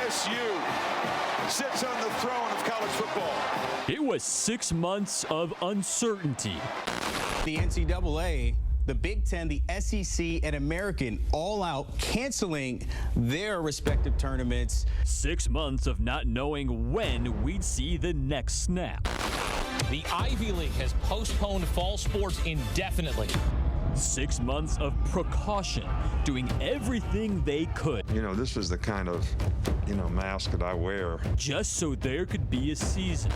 LSU sits on the throne of college football. It was 6 months of uncertainty. The NCAA, the Big Ten, the SEC, and American all out canceling their respective tournaments. 6 months of not knowing when we'd see the next snap. The Ivy League has postponed fall sports indefinitely. 6 months of precaution, doing everything they could. You know, this is the kind of, mask that I wear. Just so there could be a season.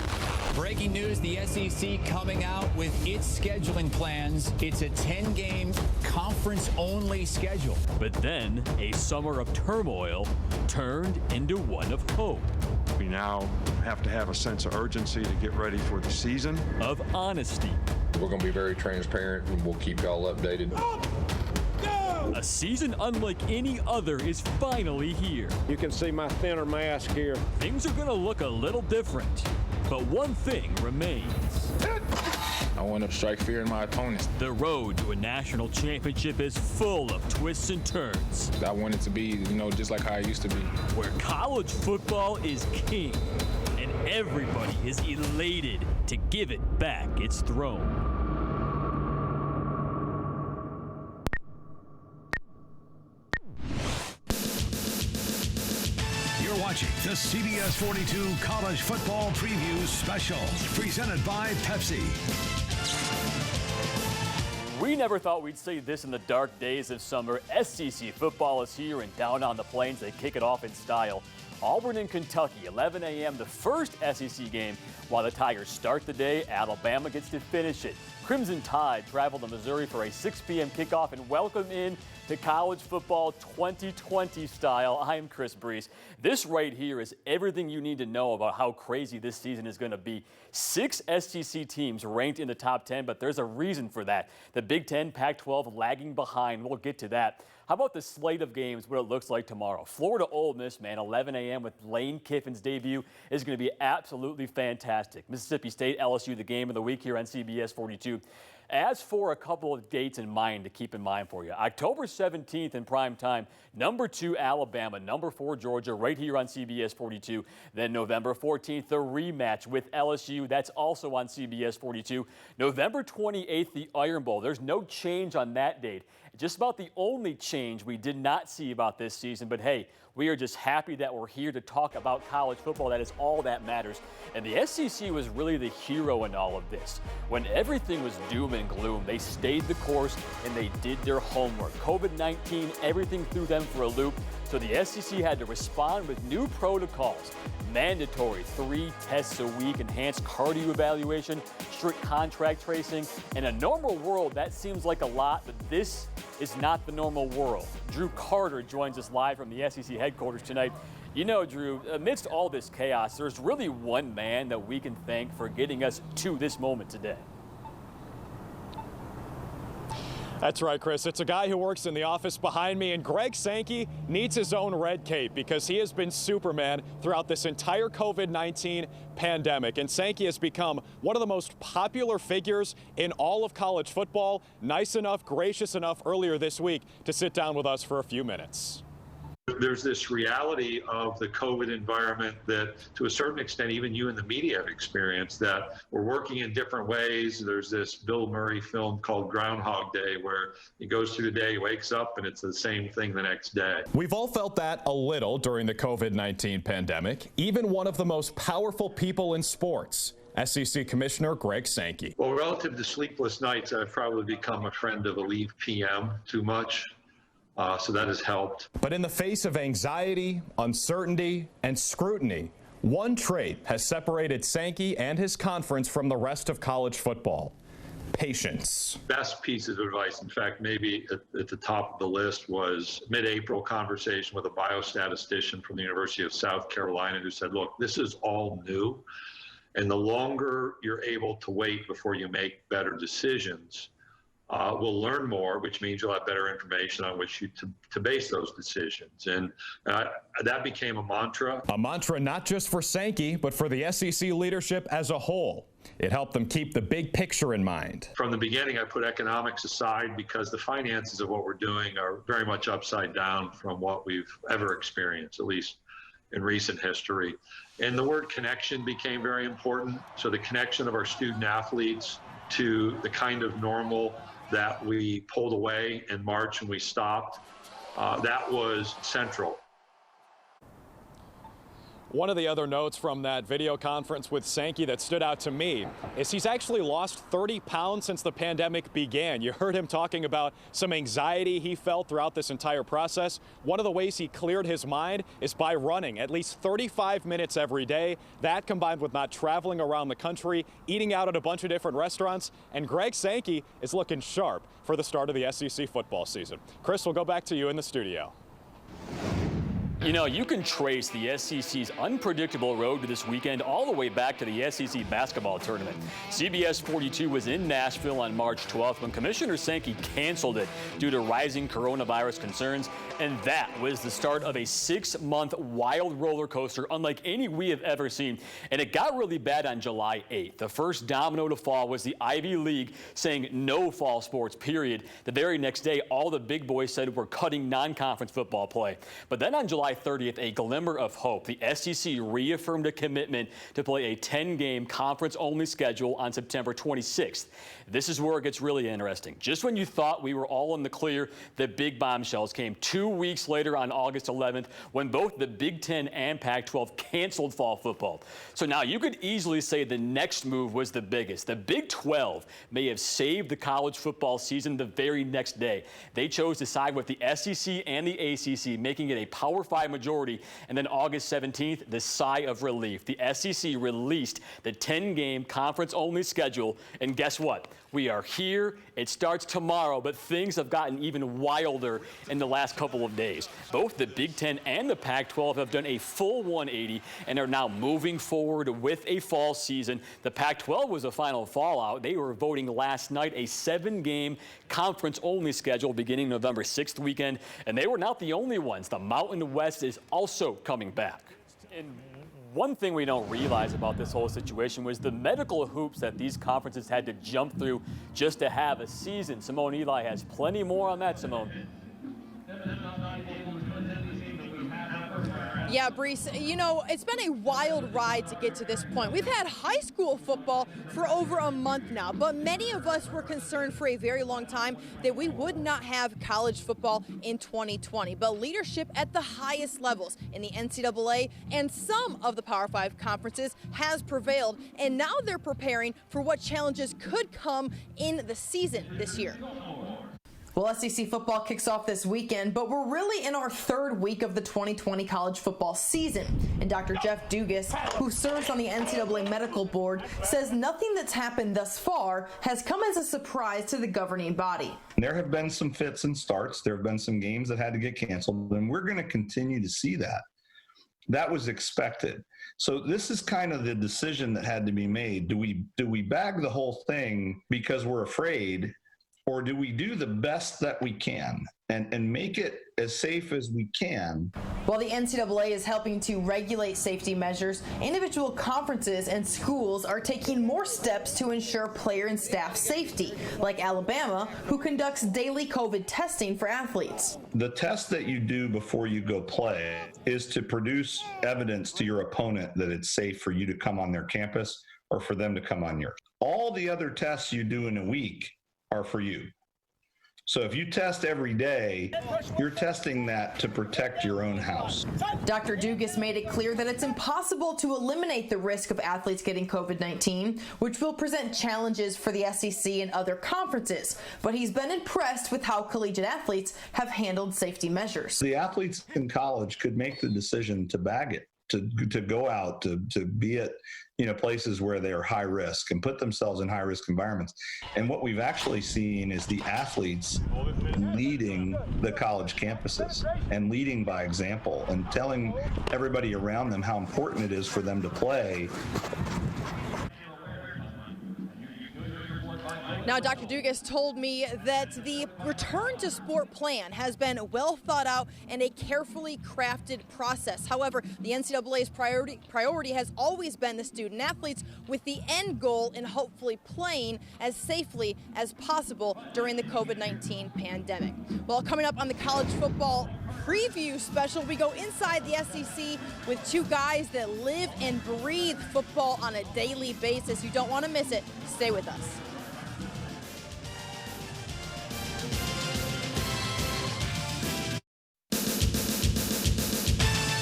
Breaking news, the SEC coming out with its scheduling plans. It's a 10-game conference-only schedule. But then, a summer of turmoil turned into one of hope. We now have to have a sense of urgency to get ready for the season. Of honesty. We're going to be very transparent, and we'll keep y'all updated. A season unlike any other is finally here. You can see my thinner mask here. Things are going to look a little different, but one thing remains. I want to strike fear in my opponents. The road to a national championship is full of twists and turns. I want it to be, just like how I used to be. Where college football is king, and everybody is elated to give it back its throne. You're watching the CBS 42 College Football Preview Special, presented by Pepsi. We never thought we'd see this in the dark days of summer. SEC football is here, and down on the plains, they kick it off in style. Auburn and Kentucky, 11 a.m., the first SEC game. While the Tigers start the day, Alabama gets to finish it. Crimson Tide travel to Missouri for a 6 p.m. kickoff and welcome in to college football 2020 style. I'm Chris Brees. This right here is everything you need to know about how crazy this season is going to be. 6 SEC teams ranked in the top 10, but there's a reason for that. The Big Ten, Pac-12 lagging behind. We'll get to that. How about the slate of games, what it looks like tomorrow? Florida Ole Miss, man, 11 a.m. with Lane Kiffin's debut is going to be absolutely fantastic. Mississippi State, LSU, the game of the week here on CBS 42. As for a couple of dates in mind to keep in mind for you, October 17th in prime time, number 2 Alabama, number 4 Georgia, right here on CBS 42. Then November 14th, the rematch with LSU. That's also on CBS 42. November 28th, the Iron Bowl. There's no change on that date. Just about the only change we did not see about this season, but hey, we are just happy that we're here to talk about college football. That is all that matters. And the SEC was really the hero in all of this. When everything was doom and gloom, they stayed the course and they did their homework. COVID-19, everything threw them for a loop. So the SEC had to respond with new protocols. Mandatory 3 tests a week, enhanced cardio evaluation, strict contract tracing. In a normal world, that seems like a lot, but this is not the normal world. Drew Carter joins us live from the SEC headquarters tonight. You know, Drew, amidst all this chaos, there's really one man that we can thank for getting us to this moment today. That's right, Chris. It's a guy who works in the office behind me, and Greg Sankey needs his own red cape because he has been Superman throughout this entire COVID-19 pandemic. And Sankey has become one of the most popular figures in all of college football. Nice enough, gracious enough earlier this week to sit down with us for a few minutes. There's this reality of the COVID environment that, to a certain extent, even you in the media have experienced, that we're working in different ways. There's this Bill Murray film called Groundhog Day, where he goes through the day, he wakes up, and it's the same thing the next day. We've all felt that a little during the COVID-19 pandemic. Even one of the most powerful people in sports, SEC Commissioner Greg Sankey. Well, relative to sleepless nights, I've probably become a friend of Aleve PM too much. So that has helped. But in the face of anxiety, uncertainty, and scrutiny, one trait has separated Sankey and his conference from the rest of college football: patience. Best piece of advice, in fact, maybe at the top of the list, was mid-April conversation with a biostatistician from the University of South Carolina who said, look, this is all new. And the longer you're able to wait before you make better decisions, we'll learn more, which means you'll have better information on which to base those decisions. And that became a mantra. A mantra not just for Sankey, but for the SEC leadership as a whole. It helped them keep the big picture in mind. From the beginning, I put economics aside because the finances of what we're doing are very much upside down from what we've ever experienced, at least in recent history. And the word connection became very important. So the connection of our student athletes to the kind of normal that we pulled away in March and we stopped, that was central. One of the other notes from that video conference with Sankey that stood out to me is he's actually lost 30 pounds since the pandemic began. You heard him talking about some anxiety he felt throughout this entire process. One of the ways he cleared his mind is by running at least 35 minutes every day. That combined with not traveling around the country, eating out at a bunch of different restaurants, and Greg Sankey is looking sharp for the start of the SEC football season. Chris, we'll go back to you in the studio. You know, you can trace the SEC's unpredictable road to this weekend all the way back to the SEC basketball tournament. CBS 42 was in Nashville on March 12th when Commissioner Sankey canceled it due to rising coronavirus concerns, and that was the start of a 6-month wild roller coaster unlike any we have ever seen. And it got really bad on July 8th. The first domino to fall was the Ivy League saying no fall sports, period. The very next day, all the big boys said we're cutting non-conference football play. But then on July 30th, a glimmer of hope. The SEC reaffirmed a commitment to play a 10-game conference-only schedule on September 26th. This is where it gets really interesting. Just when you thought we were all in the clear, the big bombshells came 2 weeks later on August 11th when both the Big Ten and Pac-12 canceled fall football. So now you could easily say the next move was the biggest. The Big 12 may have saved the college football season the very next day. They chose to side with the SEC and the ACC, making it a Power 5 majority. And then August 17th, the sigh of relief. The SEC released the 10-game conference-only schedule. And guess what? We are here. It starts tomorrow, but things have gotten even wilder in the last couple of days. Both the Big Ten and the Pac-12 have done a full 180 and are now moving forward with a fall season. The Pac-12 was a final fallout. They were voting last night a 7-game conference-only schedule beginning November 6th weekend, and they were not the only ones. The Mountain West is also coming back. And one thing we don't realize about this whole situation was the medical hoops that these conferences had to jump through just to have a season. Simone Eli has plenty more on that, Simone. Yeah, Brees, you know, it's been a wild ride to get to this point. We've had high school football for over a month now, but many of us were concerned for a very long time that we would not have college football in 2020. But leadership at the highest levels in the NCAA and some of the Power 5 conferences has prevailed, and now they're preparing for what challenges could come in the season this year. Well, SEC football kicks off this weekend, but we're really in our third week of the 2020 college football season. And Dr. Jeff Dugas, who serves on the NCAA medical board, says nothing that's happened thus far has come as a surprise to the governing body. There have been some fits and starts. There have been some games that had to get canceled, and we're going to continue to see that. That was expected. So this is kind of the decision that had to be made. Do we bag the whole thing because we're afraid? Or do we do the best that we can and make it as safe as we can? While the NCAA is helping to regulate safety measures, individual conferences and schools are taking more steps to ensure player and staff safety, like Alabama, who conducts daily COVID testing for athletes. The test that you do before you go play is to produce evidence to your opponent that it's safe for you to come on their campus or for them to come on yours. All the other tests you do in a week are for you. So if you test every day, you're testing that to protect your own house. Dr. Dugas made it clear that it's impossible to eliminate the risk of athletes getting COVID-19, which will present challenges for the SEC and other conferences. But he's been impressed with how collegiate athletes have handled safety measures. The athletes in college could make the decision to bag it, to go out, to be at places where they are high risk and put themselves in high risk environments. And what we've actually seen is the athletes leading the college campuses and leading by example and telling everybody around them how important it is for them to play. Now, Dr. Dugas told me that the return to sport plan has been well thought out and a carefully crafted process. However, the NCAA's priority has always been the student athletes, with the end goal in hopefully playing as safely as possible during the COVID-19 pandemic. Well, coming up on the college football preview special, we go inside the SEC with two guys that live and breathe football on a daily basis. You don't want to miss it. Stay with us.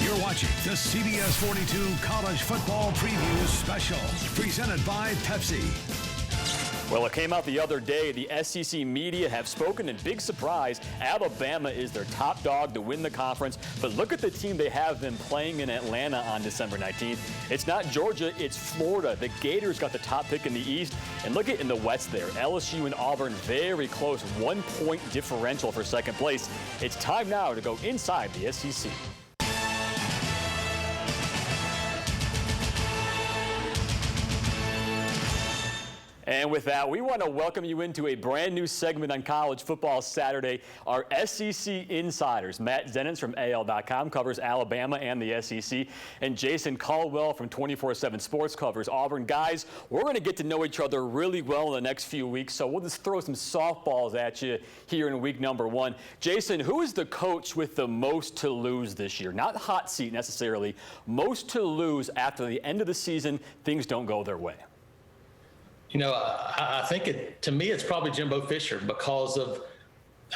You're watching the CBS 42 College Football Preview Special, presented by Pepsi. Well, it came out the other day. The SEC media have spoken in big surprise. Alabama is their top dog to win the conference. But look at the team they have them playing in Atlanta on December 19th. It's not Georgia, it's Florida. The Gators got the top pick in the East. And look at in the West there. LSU and Auburn very close. 1 point differential for second place. It's time now to go inside the SEC. And with that, we want to welcome you into a brand new segment on College Football Saturday. Our SEC insiders, Matt Zenitz from AL.com, covers Alabama and the SEC, and Jason Caldwell from 24/7 Sports covers Auburn. Guys, we're going to get to know each other really well in the next few weeks, so we'll just throw some softballs at you here in week number 1. Jason, who is the coach with the most to lose this year? Not hot seat necessarily, most to lose after the end of the season, things don't go their way. You know, I think to me, it's probably Jimbo Fisher, because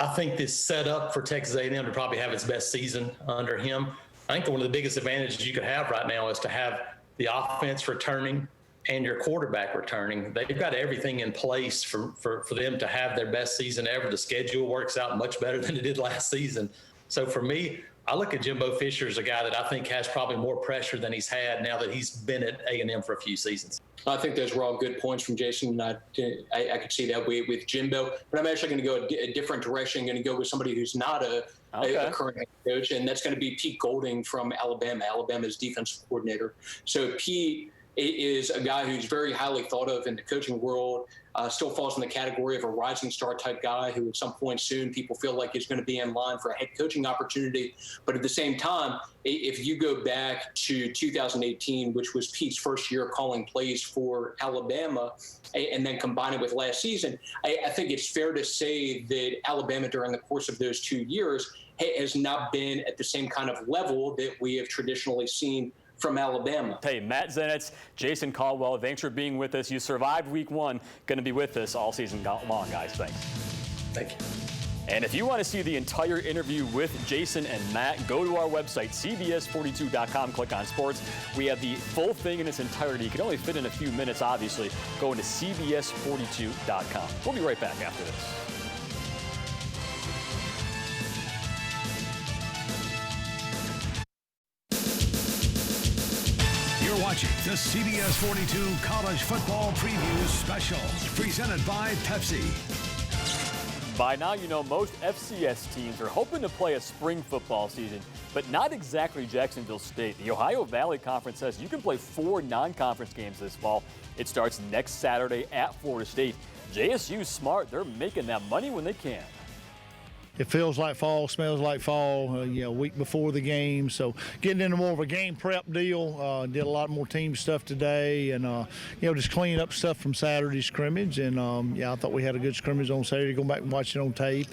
I think this set up for Texas A&M to probably have its best season under him. I think one of the biggest advantages you could have right now is to have the offense returning and your quarterback returning. They've got everything in place for them to have their best season ever. The schedule works out much better than it did last season. So for me, I look at Jimbo Fisher as a guy that I think has probably more pressure than he's had now that he's been at A&M for a few seasons. I think those were all good points from Jason. I could see that with Jimbo, but I'm actually going to go a different direction. I'm going to go with somebody who's not a current head coach, and that's going to be Pete Golding from Alabama, Alabama's defensive coordinator. So Pete is a guy who's very highly thought of in the coaching world, still falls in the category of a rising star type guy who at some point soon people feel like is going to be in line for a head coaching opportunity. But at the same time, if you go back to 2018, which was Pete's first year calling plays for Alabama, and then combine it with last season, I think it's fair to say that Alabama during the course of those 2 years has not been at the same kind of level that we have traditionally seen from Alabama. Hey, Matt Zenitz, Jason Caldwell, thanks for being with us. You survived week 1, going to be with us all season long, guys. Thanks. Thank you. And if you want to see the entire interview with Jason and Matt, go to our website, cbs42.com, click on sports. We have the full thing in its entirety. You can only fit in a few minutes, obviously. Go into cbs42.com. We'll be right back after this. You're watching the CBS 42 College Football Preview Special, presented by Pepsi. By now, you know most FCS teams are hoping to play a spring football season, but not exactly Jacksonville State. The Ohio Valley Conference says you can play 4 non-conference games this fall. It starts next Saturday at Florida State. JSU's smart. They're making that money when they can. It feels like fall, smells like fall, a week before the game. So getting into more of a game prep deal. Did a lot more team stuff today and, just cleaning up stuff from Saturday's scrimmage. And, I thought we had a good scrimmage on Saturday. Going back and watching it on tape.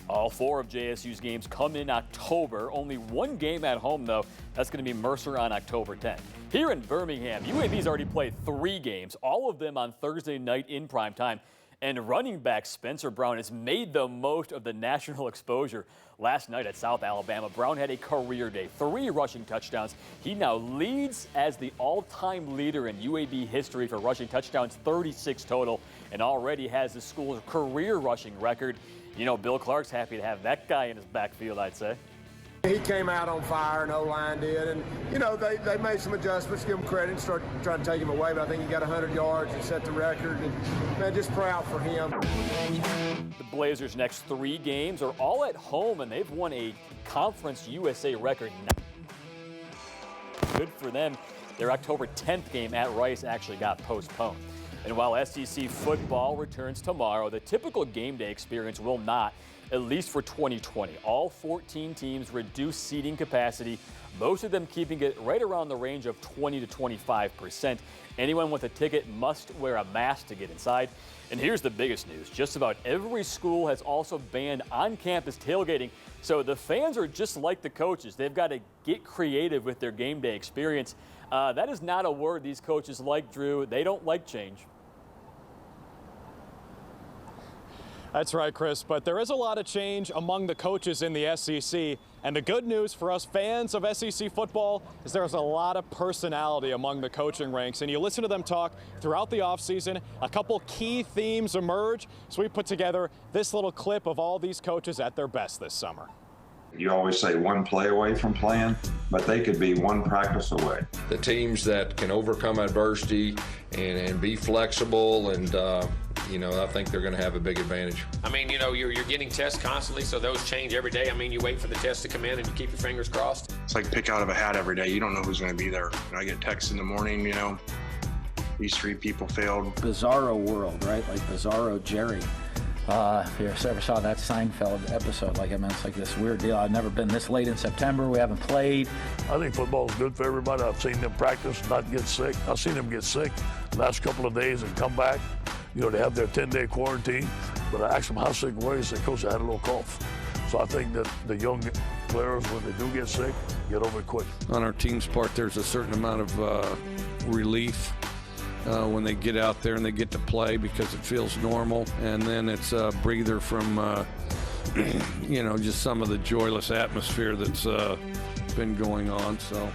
All 4 of JSU's games come in October. Only 1 game at home, though. That's going to be Mercer on October 10th. Here in Birmingham, UAB's already played 3 games, all of them on Thursday night in prime time. And running back Spencer Brown has made the most of the national exposure. Last night at South Alabama, Brown had a career day, 3 rushing touchdowns. He now leads as the all-time leader in UAB history for rushing touchdowns, 36 total, and already has the school's career rushing record. You know, Bill Clark's happy to have that guy in his backfield, I'd say. He came out on fire, and O-line did, and, they made some adjustments, give him credit, and start trying to take him away, but I think he got 100 yards and set the record, and, man, just proud for him. The Blazers' next 3 games are all at home, and they've won a Conference USA record. Good for them. Their October 10th game at Rice actually got postponed. And while SEC football returns tomorrow, the typical game day experience will not, at least for 2020. All 14 teams reduce seating capacity, most of them keeping it right around the range of 20 to 25%. Anyone with a ticket must wear a mask to get inside. And here's the biggest news. Just about every school has also banned on-campus tailgating. So the fans are just like the coaches. They've got to get creative with their game day experience. That is not a word these coaches like, Drew. They don't like change. That's right, Chris, but there is a lot of change among the coaches in the SEC, and the good news for us fans of SEC football is there's a lot of personality among the coaching ranks, and you listen to them talk throughout the offseason, a couple key themes emerge, so we put together this little clip of all these coaches at their best this summer. You always say one play away from playing, but they could be one practice away. The teams that can overcome adversity and be flexible and I think they're going to have a big advantage. I mean, you're getting tests constantly, so those change every day. I mean, you wait for the test to come in and you keep your fingers crossed. It's like pick out of a hat every day. You don't know who's going to be there. I get texts in the morning, these 3 people failed. Bizarro world, right? Like Bizarro Jerry. If you ever saw that Seinfeld episode, it's like this weird deal. I've never been this late in September. We haven't played. I think football is good for everybody. I've seen them practice, not get sick. I've seen them get sick the last couple of days and come back. They have their 10-day quarantine. But I asked them how sick were you. They said, Coach, I had a little cough. So I think that the young players, when they do get sick, get over it quick. On our team's part, there's a certain amount of relief when they get out there and they get to play because it feels normal. And then it's a breather from, just some of the joyless atmosphere that's been going on. So.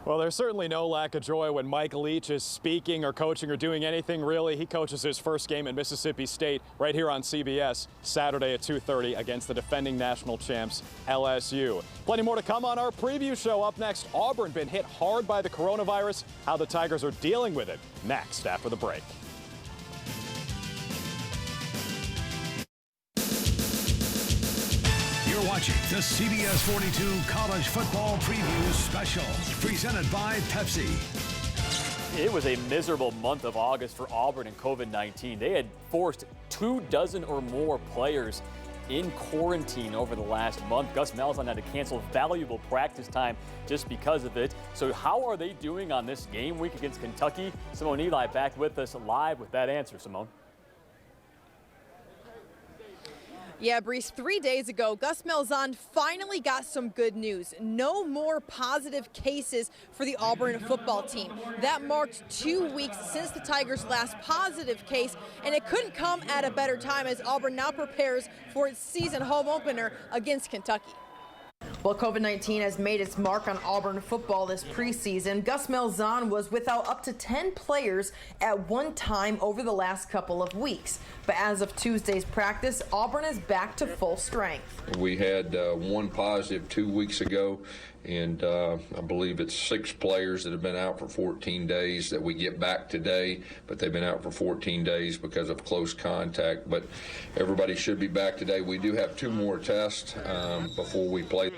Well, there's certainly no lack of joy when Mike Leach is speaking or coaching or doing anything really. He coaches his first game at Mississippi State right here on CBS Saturday at 2:30 against the defending national champs LSU. Plenty more to come on our preview show. Up next, Auburn been hit hard by the coronavirus, how the Tigers are dealing with it. Next after the break. You're watching the CBS 42 College Football Preview Special, presented by Pepsi. It was a miserable month of August for Auburn and COVID-19. They had forced 24 or more players in quarantine over the last month. Gus Malzahn had to cancel valuable practice time just because of it. So how are they doing on this game week against Kentucky? Simone Eli back with us live with that answer, Simone. Yeah, Brees, 3 days ago, Gus Malzahn finally got some good news. No more positive cases for the Auburn football team. That marked 2 weeks since the Tigers' last positive case, and it couldn't come at a better time as Auburn now prepares for its season home opener against Kentucky. Well, COVID-19 has made its mark on Auburn football this preseason. Gus Malzahn was without up to 10 players at one time over the last couple of weeks. But as of Tuesday's practice, Auburn is back to full strength. We had one positive 2 weeks ago, and I believe it's 6 players that have been out for 14 days that we get back today, but they've been out for 14 days because of close contact. But everybody should be back today. We do have 2 more tests before we play.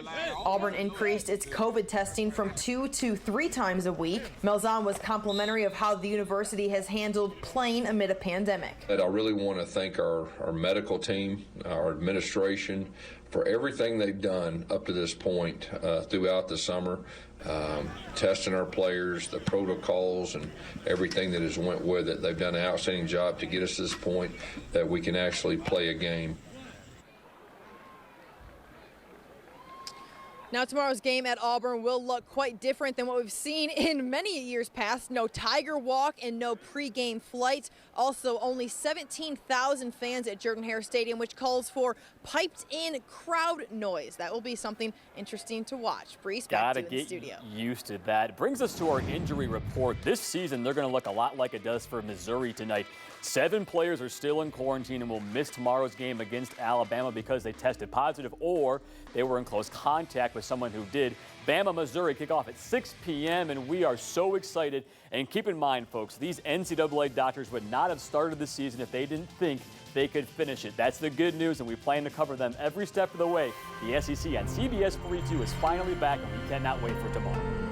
Auburn increased its COVID testing from 2 to 3 times a week. Malzahn was complimentary of how the university has handled playing amid a pandemic. I really want to thank our medical team, our administration, for everything they've done up to this point throughout the summer, testing our players, the protocols, and everything that has went with it. They've done an outstanding job to get us to this point that we can actually play a game. Now, tomorrow's game at Auburn will look quite different than what we've seen in many years past. No Tiger Walk and no pregame flight. Also, only 17,000 fans at Jordan-Hare Stadium, which calls for piped-in crowd noise. That will be something interesting to watch. Brees, back to the studio. Gotta get used to that. It brings us to our injury report. This season, they're going to look a lot like it does for Missouri tonight. 7 players are still in quarantine and will miss tomorrow's game against Alabama because they tested positive or they were in close contact with someone who did. Bama, Missouri kick off at 6 p.m. and we are so excited. And keep in mind, folks, these NCAA doctors would not have started the season if they didn't think they could finish it. That's the good news, and we plan to cover them every step of the way. The SEC on CBS 42 is finally back, and we cannot wait for tomorrow.